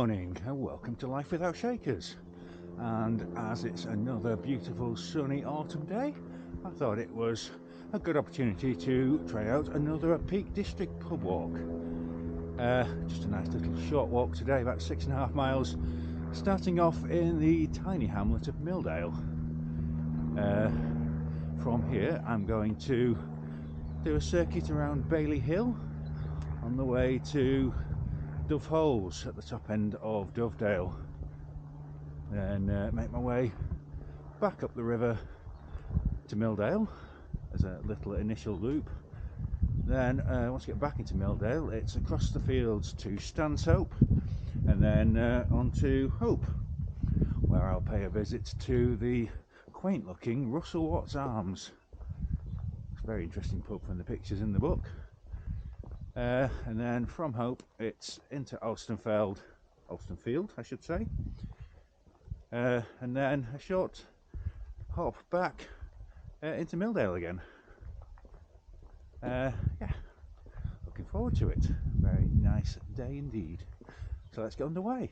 morning and welcome to Life Without Shakers. And as it's another beautiful sunny autumn day, I thought it was a good opportunity to try out another Peak District pub walk. Just a nice little short walk today, about 6.5 miles, starting off in the tiny hamlet of Milldale. From here I'm going to do a circuit around Bailey Hill on the way to Dove Holes at the top end of Dovedale, then make my way back up the river to Milldale as a little initial loop. Then once you get back into Milldale, it's across the fields to Stanshope and then on to Hope, where I'll pay a visit to the quaint looking Russell Watts Arms. It's a very interesting pub from the pictures in the book. And then from Hope it's into Alstonefield I should say, and then a short hop back into Milldale again. Yeah, looking forward to it. Very nice day indeed. So let's get underway.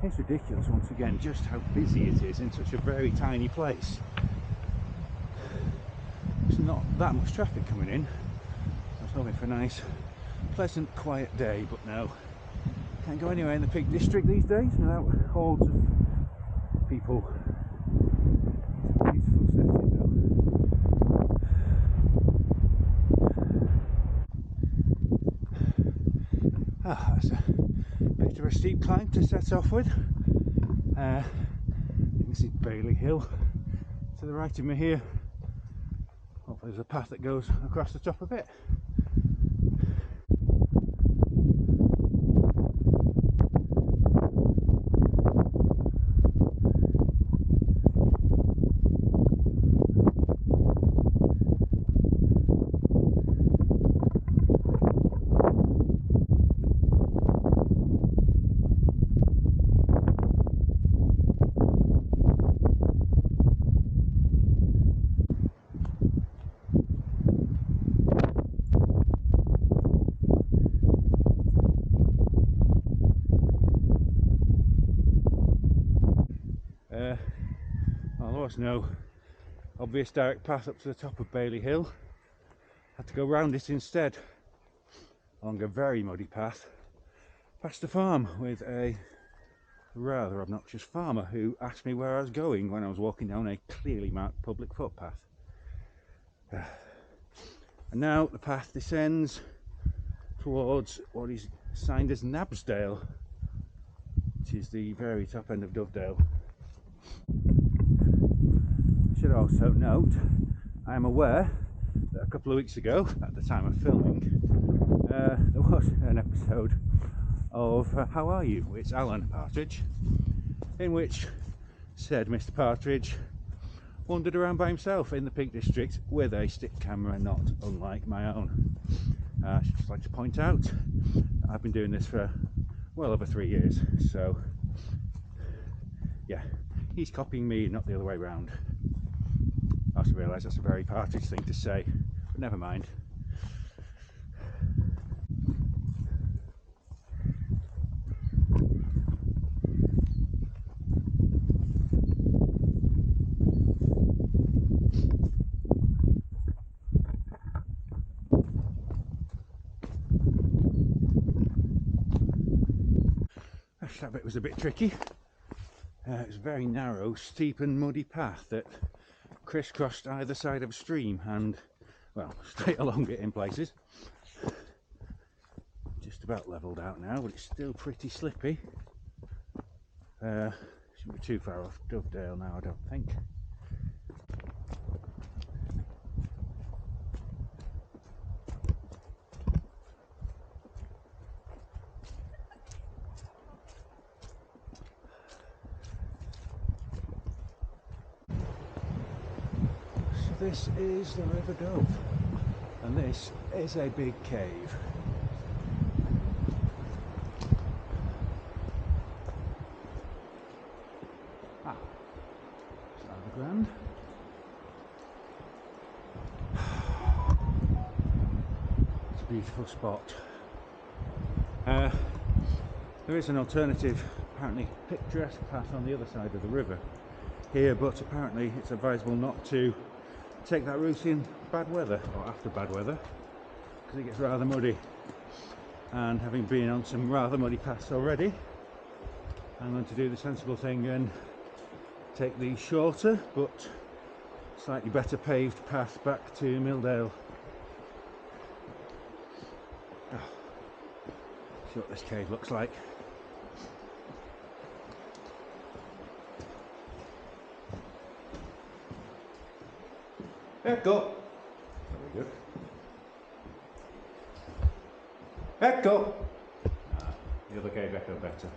It's ridiculous once again just how busy it is in such a very tiny place. There's not that much traffic coming in. I was hoping for a nice, pleasant, quiet day, but no. Can't go anywhere in the Peak District these days without hordes of people. Beautiful setting though. That's a bit of a steep climb to set off with. This is Bailey Hill to the right of me here. Hopefully there's a path that goes across the top of it. Well, there was no obvious direct path up to the top of Bailey Hill. Had to go round it instead along a very muddy path past a farm with a rather obnoxious farmer who asked me where I was going when I was walking down a clearly marked public footpath. And now the path descends towards what is signed as Nabsdale, which is the very top end of Dovedale. I should also note, I am aware that a couple of weeks ago, at the time of filming, there was an episode of How Are You? It's Alan Partridge, in which said Mr. Partridge wandered around by himself in the Peak District with a stick camera not unlike my own. I should just like to point out that I've been doing this for well over 3 years, so yeah, he's copying me, not the other way round. I also realise that's a very Partridge thing to say, but never mind. That bit was a bit tricky. It was a very narrow, steep and muddy path that crisscrossed either side of a stream and, well, straight along it in places. Just about levelled out now, but it's still pretty slippy. Shouldn't be too far off Dovedale now, I don't think. This is the River Dove, and this is a big cave. beautiful spot. There is an alternative, apparently picturesque path on the other side of the river here, but apparently it's advisable not to take that route in bad weather or after bad weather because it gets rather muddy. And having been on some rather muddy paths already, I'm going to do the sensible thing and take the shorter but slightly better paved path back to Milldale. Oh, see what this cave looks like. Echo! Very good. Echo! The other cave echoed better.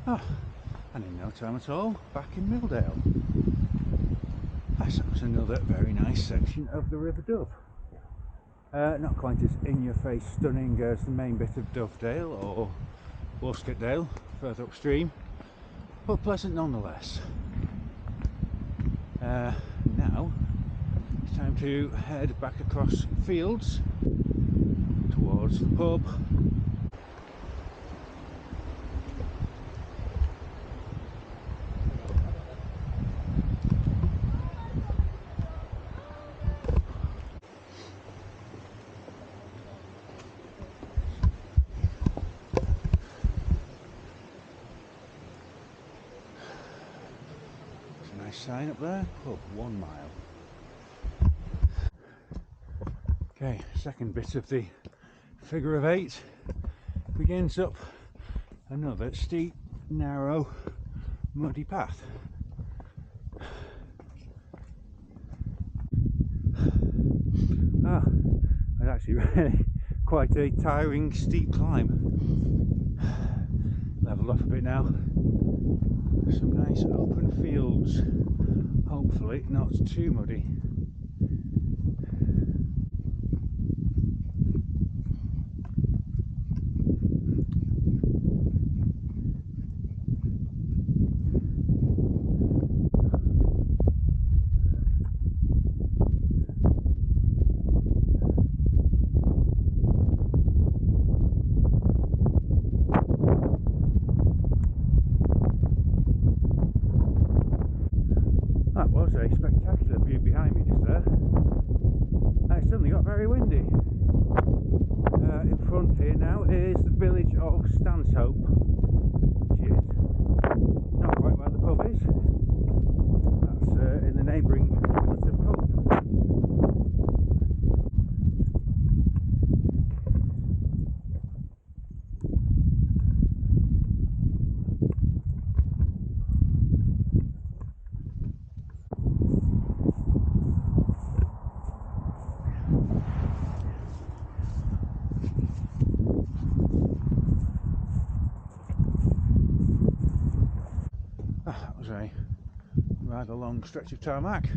Ah, and in no time at all, back in Milldale. That was another very nice section of the River Dove. Not quite as in-your-face stunning as the main bit of Dovedale or Worscotdale further upstream, but pleasant nonetheless. Now it's time to head back across fields towards the pub. Nice sign up there, pub 1 mile. Okay, second bit of the figure of 8 begins up another steep, narrow, muddy path. Ah, it's actually really quite a tiring, steep climb. Leveled off a bit now. Some nice open fields, hopefully not too muddy. That was a spectacular view behind me just there. It suddenly got very windy. In front here now is the village of Stanshope, which is not quite where the pub is. That's in the neighbouring hamlet of Hope. That was a rather long stretch of tarmac.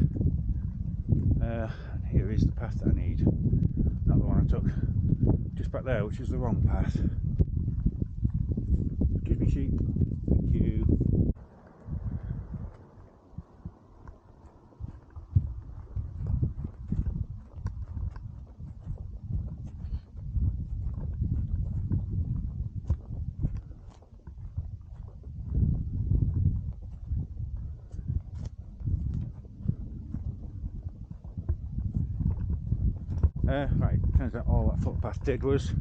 And here is the path that I need. Not the one I took just back there, which is the wrong path. Excuse me, sheep. Thank you. Right, turns out all that footpath did was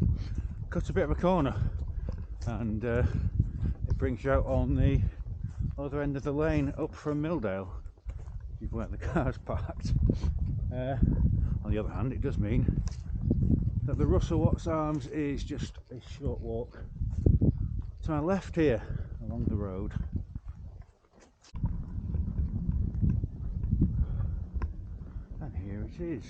cut a bit of a corner, and it brings you out on the other end of the lane up from Milldale, where the car's parked. On the other hand, it does mean that the Russell Watts Arms is just a short walk to my left here along the road. And here it is.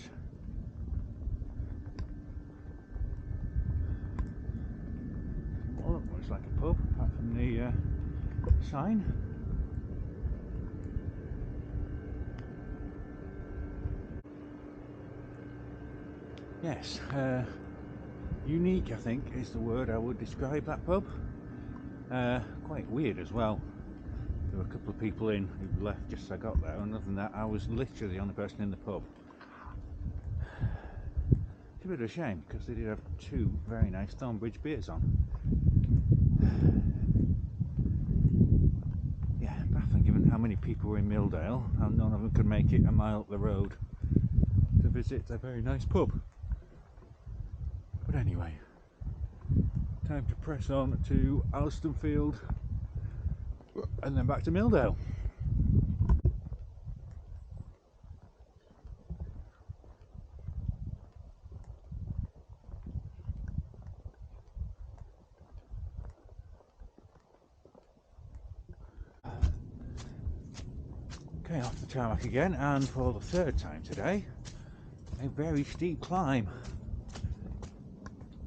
Well, it looks like a pub, apart from the sign. Yes, unique, I think, is the word I would describe that pub. Quite weird as well. There were a couple of people in who left just as I got there, and other than that I was literally the only person in the pub. It's a bit of a shame, because they did have two very nice Thornbridge beers on. Yeah, baffling given how many people were in Milldale, how none of them could make it a mile up the road to visit a very nice pub. But anyway, time to press on to Alstonefield and then back to Milldale. Okay, off the tarmac again, and for the third time today, a very steep climb.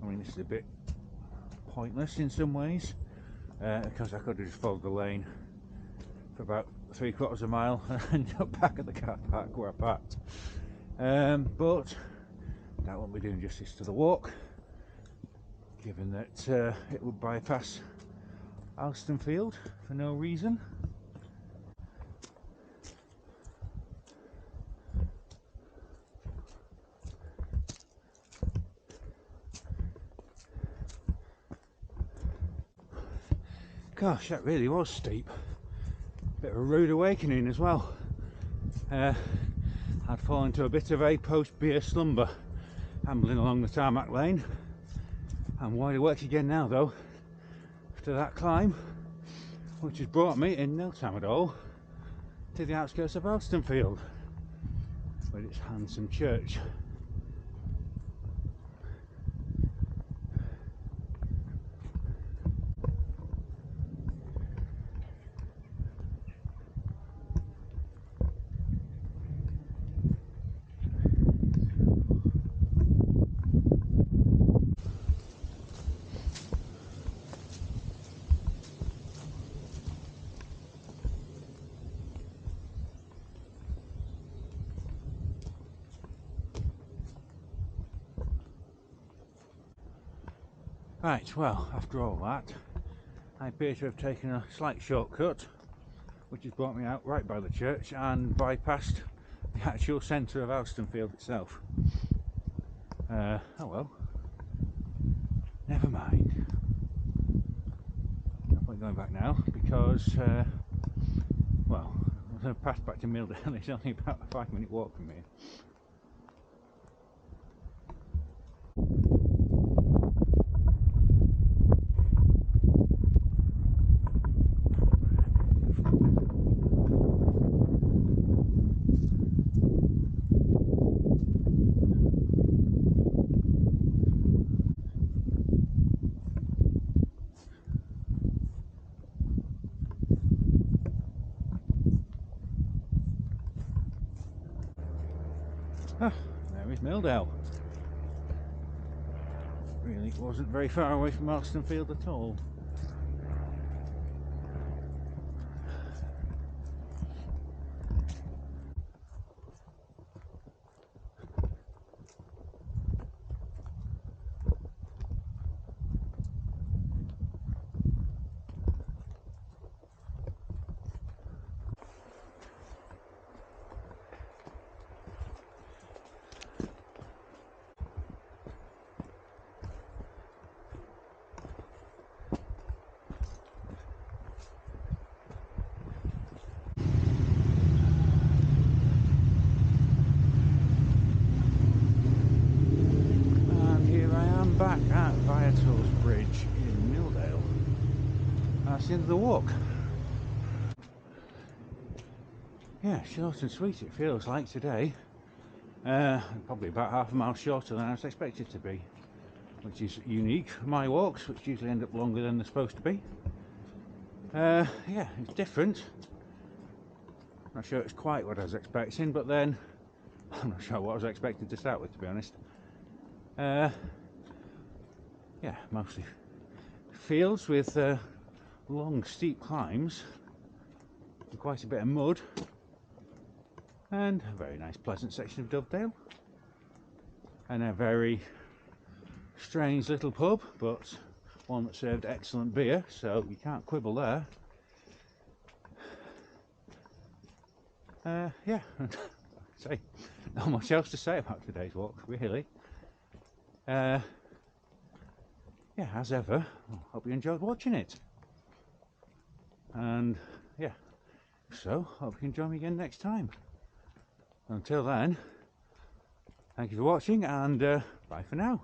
I mean, this is a bit pointless in some ways, because I could have just followed the lane for about 3/4 of a mile and ended up back at the car park where I parked. But that won't be doing justice to the walk, given that it would bypass Alstonefield for no reason. Gosh, that really was steep. Bit of a rude awakening as well. I'd fallen into a bit of a post-beer slumber, ambling along the tarmac lane. I'm wide awake again now though, after that climb, which has brought me in no time at all to the outskirts of Alstonefield, with its handsome church. Right, well, after all that, I appear to have taken a slight shortcut, which has brought me out right by the church and bypassed the actual centre of Alstonefield itself. Oh well, never mind. No point going back now, because, well, the path back to Milldale is only about a 5-minute walk from here. Ah, there is Milldale. Really wasn't very far away from Alstonefield at all. Metals Bridge in Milldale. That's the end of the walk. Yeah, short and sweet it feels like today. Probably about half a mile shorter than I was expected to be, which is unique. My walks, which usually end up longer than they're supposed to be. Yeah, it's different. Not sure it's quite what I was expecting, but then I'm not sure what I was expecting to start with, to be honest. Yeah, mostly fields with long steep climbs and quite a bit of mud, and a very nice pleasant section of Dovedale, and a very strange little pub, but one that served excellent beer, so you can't quibble there. Yeah, say not much else to say about today's walk, really. Yeah, as ever, I hope you enjoyed watching it, and yeah, so hope you can join me again next time. Until then, thank you for watching, and bye for now.